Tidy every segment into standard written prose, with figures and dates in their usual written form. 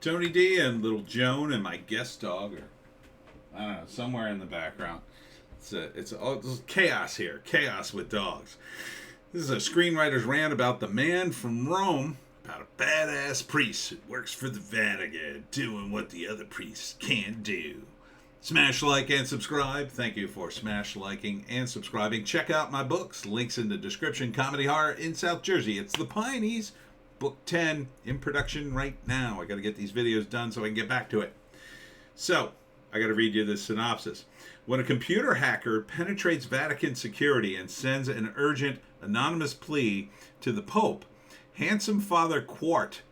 Tony D and little Joan and my guest dog are, I don't know, somewhere in the background. It's chaos here. Chaos with dogs. This is a screenwriter's rant about the man from Rome, about a badass priest who works for the Vatican, doing what the other priests can't do. Smash like and subscribe. Thank you for smash liking and subscribing. Check out my books. Links in the description. Comedy horror in South Jersey. It's the Pineys. Book 10 in production right now. I got to get these videos done so I can get back to it. So, I got to read you this synopsis. When a computer hacker penetrates Vatican security and sends an urgent anonymous plea to the Pope, handsome Father Quart,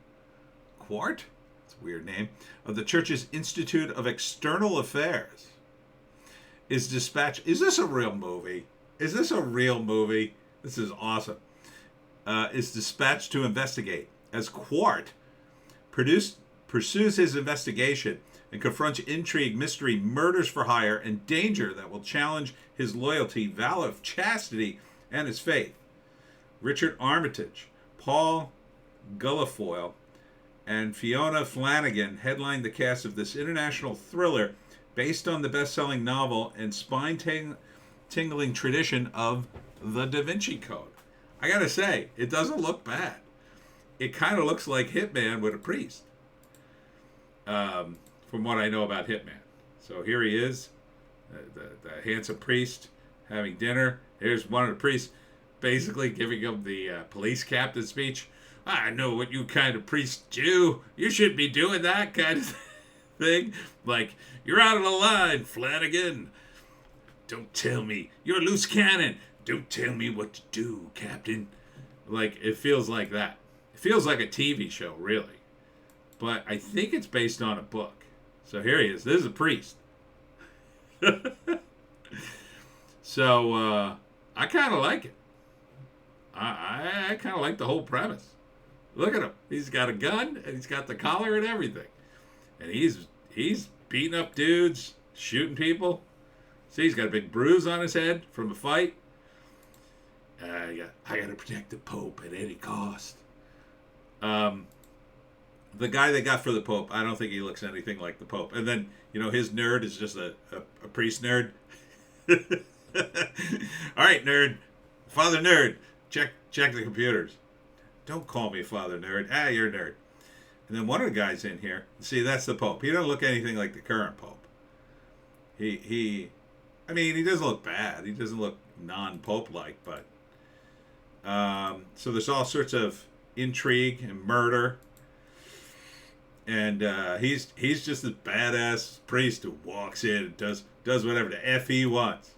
it's a weird name, of the Church's Institute of External Affairs, is dispatched. Is this a real movie? Is this a real movie? This is awesome. Is dispatched to investigate. As Quart pursues his investigation and confronts intrigue, mystery, murders for hire, and danger that will challenge his loyalty, vow of chastity, and his faith. Richard Armitage, Paul Guilfoyle, and Fiona Flanagan headlined the cast of this international thriller based on the best-selling novel and spine-tingling tradition of The Da Vinci Code. I gotta say, it doesn't look bad. It kind of looks like Hitman with a priest, from what I know about Hitman. So here he is, the handsome priest, having dinner. Here's one of the priests basically giving him the police captain speech. I know what you kind of priests do. You shouldn't be doing that kind of thing. Like, you're out of the line, Flanagan. Don't tell me. You're a loose cannon. Don't tell me what to do, Captain. Like, it feels like that. It feels like a TV show, really. But I think it's based on a book. So here he is. This is a priest. So, I kind of like it. I kind of like the whole premise. Look at him. He's got a gun, and he's got the collar and everything. And he's beating up dudes, shooting people. See, he's got a big bruise on his head from a fight. I got to protect the Pope at any cost. The guy they got for the Pope, I don't think he looks anything like the Pope. And then, his nerd is just a priest nerd. All right, nerd. Father Nerd, check the computers. Don't call me Father Nerd. You're a nerd. And then one of the guys in here, see, that's the Pope. He doesn't look anything like the current Pope. He doesn't look bad. He doesn't look non-Pope-like, but so there's all sorts of intrigue and murder, and he's just a badass priest who walks in and does whatever the F he wants.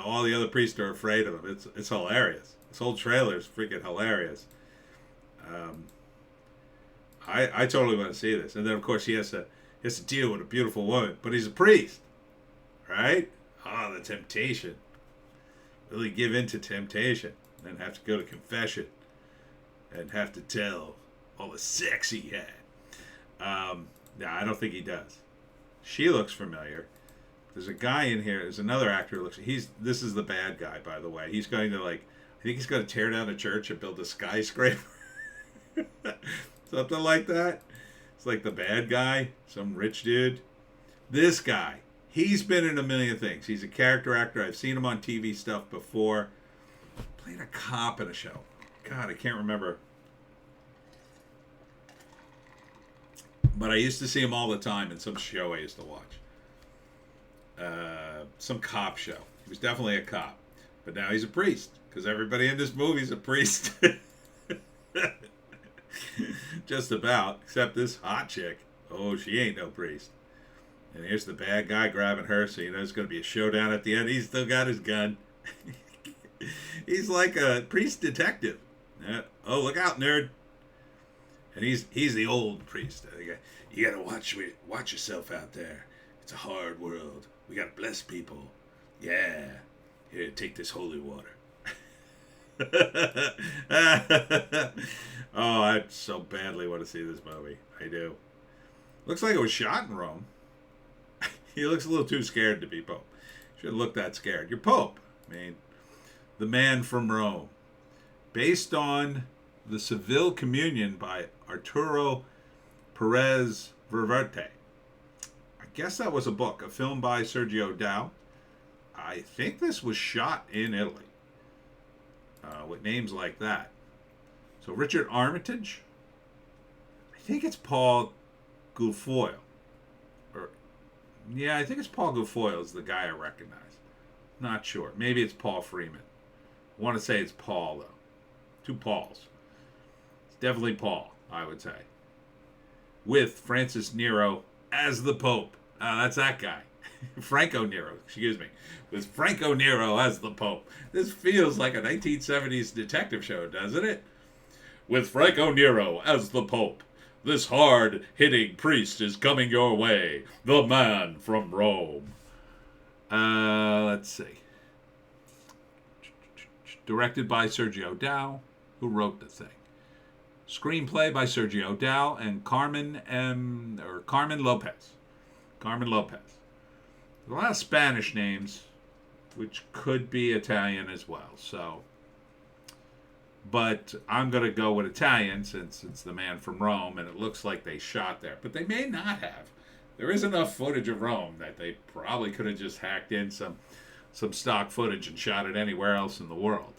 All the other priests are afraid of him. It's hilarious. This whole trailer is freaking hilarious. I totally want to see this. And then of course he has to deal with a beautiful woman, but he's a priest, right? The temptation. Will he give in to temptation? And have to go to confession and have to tell all the sex he had. No, I don't think he does. She looks familiar. There's a guy in here. There's another actor who looks. This is the bad guy, by the way. He's going to I think he's going to tear down a church and build a skyscraper. Something like that. It's like the bad guy, some rich dude. This guy, he's been in a million things. He's a character actor. I've seen him on TV stuff before. Played a cop in a show. God, I can't remember. But I used to see him all the time in some show I used to watch. Some cop show. He was definitely a cop. But now he's a priest. Because everybody in this movie is a priest. Just about. Except this hot chick. Oh, she ain't no priest. And here's the bad guy grabbing her. So you know it's going to be a showdown at the end. He's still got his gun. He's like a priest detective. Oh, look out, nerd. And he's the old priest. You got to watch yourself out there. It's a hard world. We got to bless people. Yeah. Here, take this holy water. Oh, I so badly want to see this movie. I do. Looks like it was shot in Rome. He looks a little too scared to be Pope. Shouldn't look that scared. You're Pope. I mean, the man from Rome. Based on the Seville Communion by Arturo Perez Reverte. I guess that was a book, a film by Sergio Dow. I think this was shot in Italy with names like that. So Richard Armitage. I think it's Paul Guilfoyle. Yeah, I think it's Paul Guilfoyle is the guy I recognize. Not sure. Maybe it's Paul Freeman. I want to say it's Paul, though. Two Pauls. It's definitely Paul, I would say. With Francis Nero as the Pope. That's that guy. Franco Nero, excuse me. With Franco Nero as the Pope. This feels like a 1970s detective show, doesn't it? With Franco Nero as the Pope. This hard-hitting priest is coming your way. The man from Rome. Let's see. Directed by Sergio Dow, who wrote the thing. Screenplay by Sergio Dow and Carmen Lopez. Carmen Lopez. A lot of Spanish names, which could be Italian as well. So, but I'm going to go with Italian since it's the man from Rome, and it looks like they shot there. But they may not have. There is enough footage of Rome that they probably could have just hacked in some stock footage and shot it anywhere else in the world.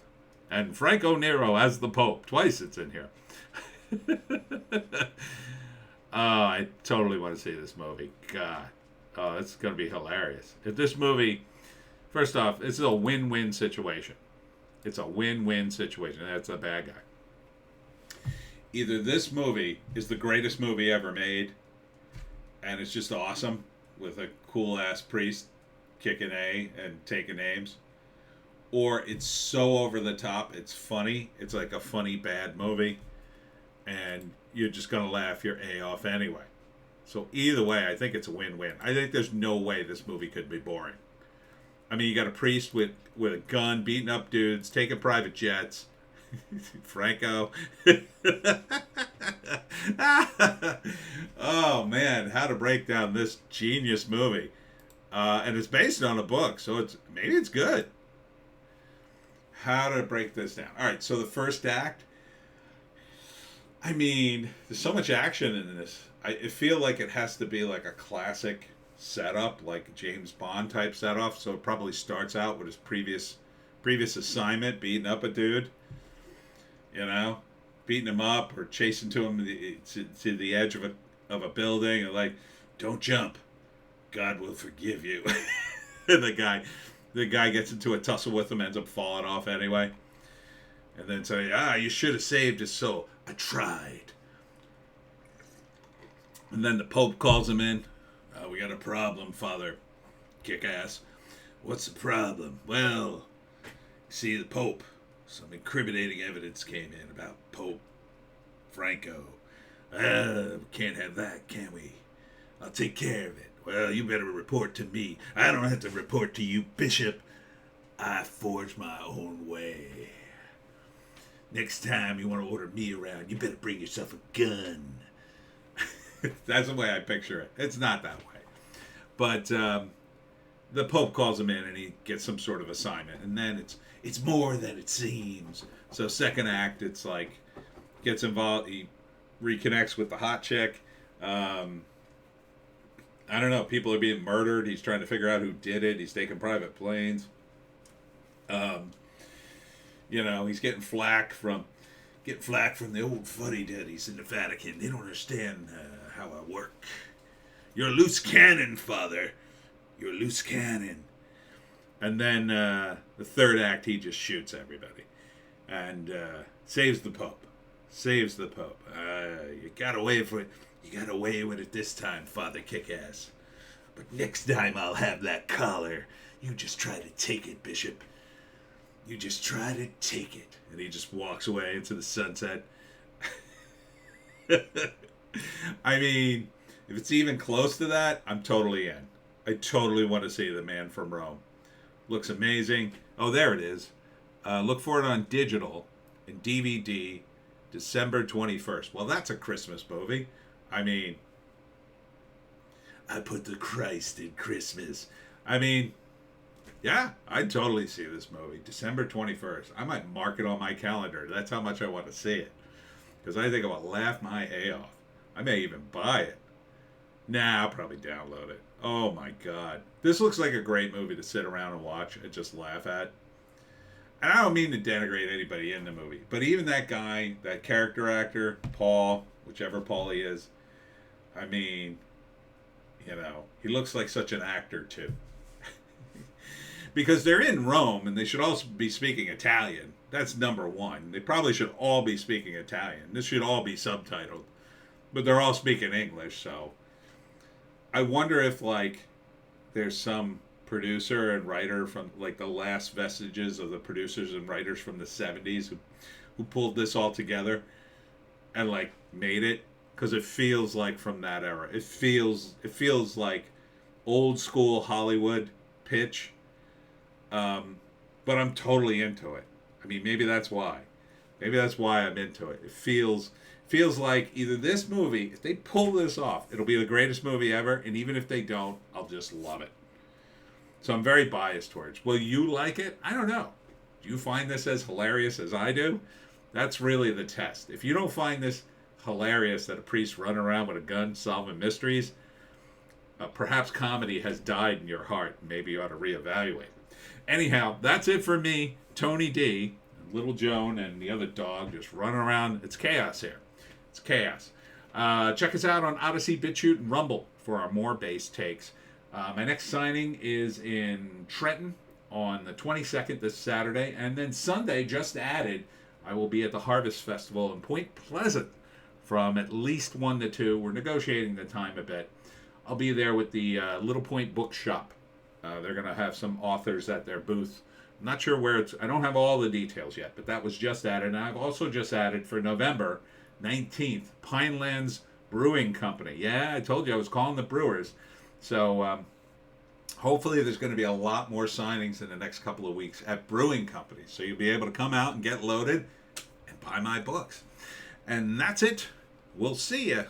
And Franco Nero as the Pope. Twice it's in here. Oh, I totally want to see this movie. God. Oh, it's going to be hilarious. If this movie, first off, this is a win-win situation. It's a win-win situation. That's a bad guy. Either this movie is the greatest movie ever made, and it's just awesome with a cool-ass priest kicking A and taking names, or it's so over the top, it's funny. It's like a funny, bad movie, and you're just going to laugh your A off anyway. So either way, I think it's a win-win. I think there's no way this movie could be boring. I mean, you got a priest with a gun, beating up dudes, taking private jets. Franco. Oh, man, how to break down this genius movie. And it's based on a book, so maybe it's good. How to break this down. All right, so the first act. I mean, there's so much action in this. I feel like it has to be like a classic setup, like James Bond type setup. So it probably starts out with his previous assignment, beating up a dude, beating him up or chasing to him to the edge of a building, and like, don't jump, God will forgive you. And the guy gets into a tussle with him, ends up falling off anyway, and then say, you should have saved his soul. I tried. And then the Pope calls him in. We got a problem, Father Kick-Ass. What's the problem? Well, see, the Pope, some incriminating evidence came in about Pope Franco. We can't have that, can we? I'll take care of it. Well, you better report to me. I don't have to report to you, Bishop. I forge my own way. Next time you want to order me around, you better bring yourself a gun. That's the way I picture it. It's not that way. But the Pope calls him in and he gets some sort of assignment. And then it's more than it seems. So second act, it's like, gets involved. He reconnects with the hot chick. I don't know. People are being murdered. He's trying to figure out who did it. He's taking private planes. He's getting flack from the old fuddy-duddies in the Vatican. They don't understand how I work. You're a loose cannon, Father. You're a loose cannon. And then the third act, he just shoots everybody. And saves the Pope. You got away with it. You got away with it this time, Father Kick-Ass. But next time I'll have that collar. You just try to take it, Bishop. You just try to take it. And he just walks away into the sunset. I mean, if it's even close to that, I'm totally in. I totally want to see The Man from Rome. Looks amazing. Oh, there it is. Look for it on digital and DVD December 21st. Well, that's a Christmas movie. I mean, I put the Christ in Christmas. I mean, yeah, I'd totally see this movie. December 21st. I might mark it on my calendar. That's how much I want to see it. Because I think I will laugh my hay off. I may even buy it. Nah, I'll probably download it. Oh my god. This looks like a great movie to sit around and watch and just laugh at. And I don't mean to denigrate anybody in the movie, but even that guy, that character actor, Paul, whichever Paul he is, I mean, he looks like such an actor too. Because they're in Rome and they should also be speaking Italian. That's number one. They probably should all be speaking Italian. This should all be subtitled. But they're all speaking English, so I wonder if there's some producer and writer from the last vestiges of the producers and writers from the 70s who pulled this all together and made it, because it feels like from that era. It feels like old school Hollywood pitch. But I'm totally into it. I mean, maybe that's why. Maybe that's why I'm into it. It feels like either this movie, if they pull this off, it'll be the greatest movie ever, and even if they don't, I'll just love it. So I'm very biased towards. Will you like it? I don't know. Do you find this as hilarious as I do? That's really the test. If you don't find this hilarious that a priest running around with a gun solving mysteries, perhaps comedy has died in your heart. Maybe you ought to reevaluate. Anyhow, that's it for me, Tony D, Little Joan, and the other dog just running around. It's chaos here. It's chaos. Check us out on Odysee, Bitchute, and Rumble for our more bass takes. My next signing is in Trenton on the 22nd, this Saturday. And then Sunday, just added, I will be at the Harvest Festival in Point Pleasant from at least 1 to 2. We're negotiating the time a bit. I'll be there with the Little Point Bookshop. They're going to have some authors at their booth. I'm not sure where I don't have all the details yet, but that was just added. And I've also just added for November 19th, Pinelands Brewing Company. Yeah, I told you I was calling the brewers. So hopefully there's going to be a lot more signings in the next couple of weeks at brewing companies. So you'll be able to come out and get loaded and buy my books. And that's it. We'll see you